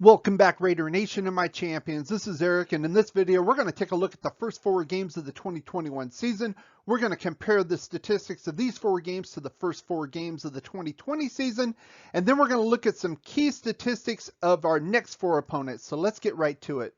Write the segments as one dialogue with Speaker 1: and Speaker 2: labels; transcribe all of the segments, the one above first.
Speaker 1: Welcome back, Raider Nation and my champions. This is Eric, and in this video, we're going to take a look at the first 4 games of the 2021 season. We're going to compare the statistics of these 4 games to the first 4 games of the 2020 season, and then we're going to look at some key statistics of our next 4 opponents. So let's get right to it.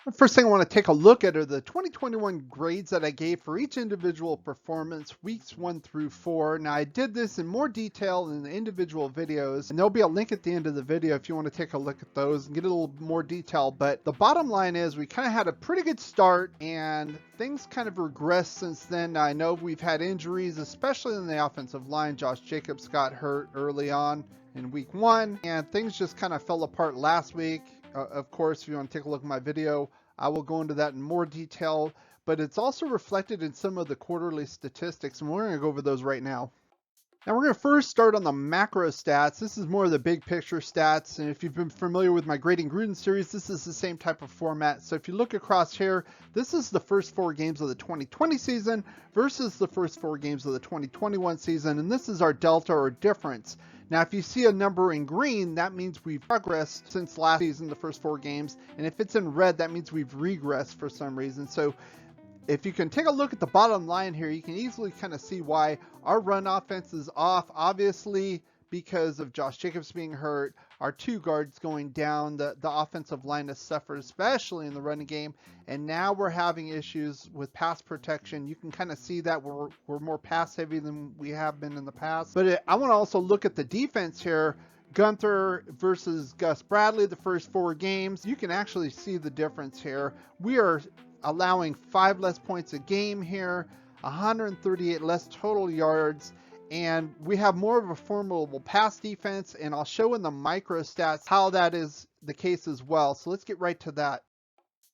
Speaker 1: The first thing I want to take a look at are the 2021 grades that I gave for each individual performance, weeks 1 through 4. Now, I did this in more detail in the individual videos, and there'll be a link at the end of the video if you want to take a look at those and get a little more detail. But the bottom line is we kind of had a pretty good start, and things kind of regressed since then. Now, I know we've had injuries, especially in the offensive line. Josh Jacobs got hurt early on in week 1, and things just kind of fell apart last week. Of course, if you want to take a look at my video, I will go into that in more detail, but it's also reflected in some of the quarterly statistics, and we're going to go over those right now. Now, we're going to first start on the macro stats. This is more of the big picture stats, and if you've been familiar with my Grading Gruden series, this is the same type of format. So if you look across here, this is the first 4 games of the 2020 season versus the first 4 games of the 2021 season, and this is our delta or difference. Now, if you see a number in green, that means we've progressed since last season, the first 4 games. And if it's in red, that means we've regressed for some reason. So if you can take a look at the bottom line here, you can easily kind of see why our run offense is off, obviously because of Josh Jacobs being hurt, our 2 guards going down, the offensive line has suffered, especially in the running game, and now we're having issues with pass protection. You can kind of see that we're more pass heavy than we have been in the past. But I want to also look at the defense here. Gunther versus Gus Bradley, the first 4 games. You can actually see the difference here. We are allowing 5 less points a game here, 138 less total yards, and we have more of a formidable pass defense, and I'll show in the micro stats how that is the case as well. So let's get right to that.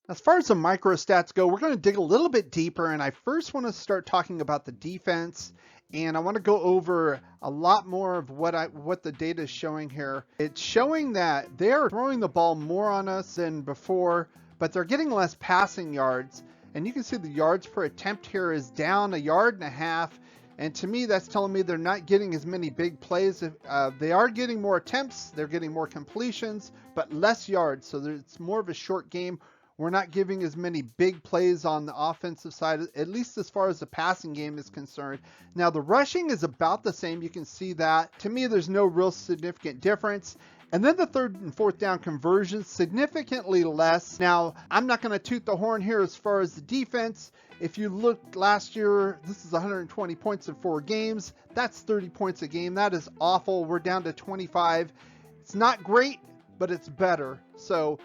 Speaker 1: As far as the micro stats go, we're going to dig a little bit deeper, and I first want to start talking about the defense, and I want to go over a lot more of what the data is showing here. It's showing that they're throwing the ball more on us than before, but they're getting less passing yards, and you can see the yards per attempt here is down 1.5 yards. And to me, that's telling me they're not getting as many big plays. They are getting more attempts, they're getting more completions, but less yards. So it's more of a short game. We're not giving as many big plays on the offensive side, at least as far as the passing game is concerned. Now, the rushing is about the same. You can see that. To me, there's no real significant difference. And then the 3rd and 4th down conversions, significantly less. Now, I'm not going to toot the horn here as far as the defense. If you look last year, this is 120 points in 4 games. That's 30 points a game. That is awful. We're down to 25. It's not great, but it's better. So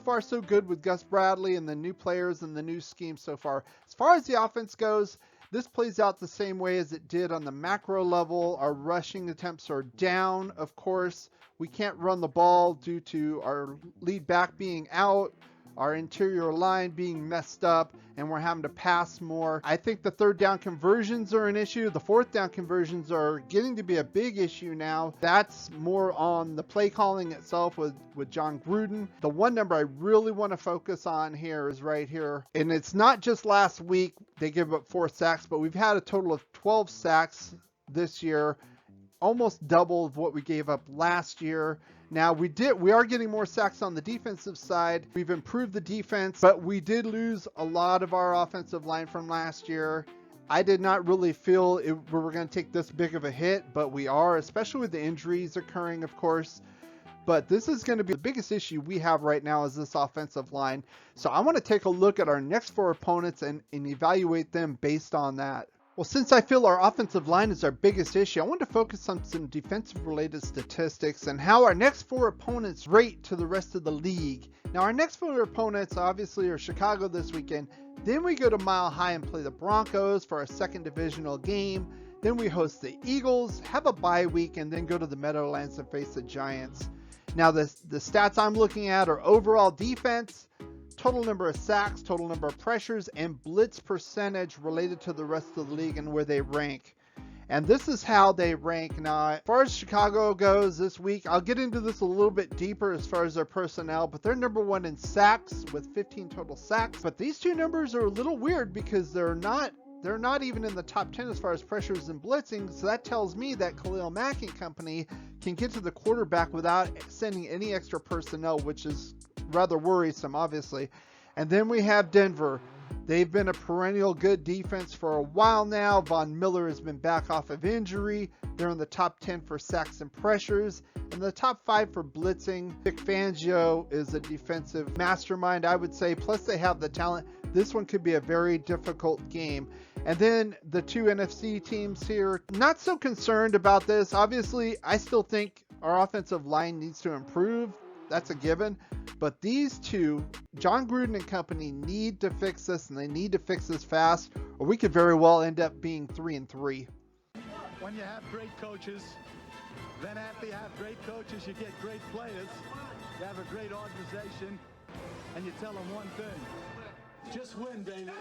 Speaker 1: far so good with Gus Bradley and the new players and the new scheme so far. As far as the offense goes, this plays out the same way as it did on the macro level. Our rushing attempts are down, of course. We can't run the ball due to our lead back being out, our interior line being messed up, and we're having to pass more. I think the 3rd down conversions are an issue. The 4th down conversions are getting to be a big issue now. That's more on the play calling itself with John Gruden. The one number I really want to focus on here is right here. And it's not just last week they gave up 4 sacks, but we've had a total of 12 sacks this year, almost double of what we gave up last year. Now, we are getting more sacks on the defensive side. We've improved the defense, but we did lose a lot of our offensive line from last year. I did not really feel we were going to take this big of a hit, but we are, especially with the injuries occurring, of course. But this is going to be the biggest issue we have right now is this offensive line. So I want to take a look at our next 4 opponents and evaluate them based on that. Well, since I feel our offensive line is our biggest issue, I want to focus on some defensive-related statistics and how our next 4 opponents rate to the rest of the league. Now, our next 4 opponents obviously are Chicago this weekend. Then we go to Mile High and play the Broncos for our 2nd divisional game. Then we host the Eagles, have a bye week, and then go to the Meadowlands and face the Giants. Now, the stats I'm looking at are overall defense, total number of sacks, total number of pressures, and blitz percentage related to the rest of the league and where they rank. And this is how they rank. Now, as far as Chicago goes this week, I'll get into this a little bit deeper as far as their personnel, but they're number 1 in sacks with 15 total sacks. But these 2 numbers are a little weird because they're not they're not even in the top 10 as far as pressures and blitzing, so that tells me that Khalil Mack and company can get to the quarterback without sending any extra personnel, which is rather worrisome, obviously. And then we have Denver. They've been a perennial good defense for a while now. Von Miller has been back off of injury. They're in the top 10 for sacks and pressures, and the top 5 for blitzing. Vic Fangio is a defensive mastermind, I would say, plus they have the talent. This one could be a very difficult game. And then the two NFC teams here, not so concerned about this. Obviously, I still think our offensive line needs to improve. That's a given. But these two, John Gruden and company, need to fix this, and they need to fix this fast, or we could very well end up being 3-3.
Speaker 2: When you have great coaches, then after you have great coaches, you get great players. You have a great organization, and you tell them one thing: just win, baby.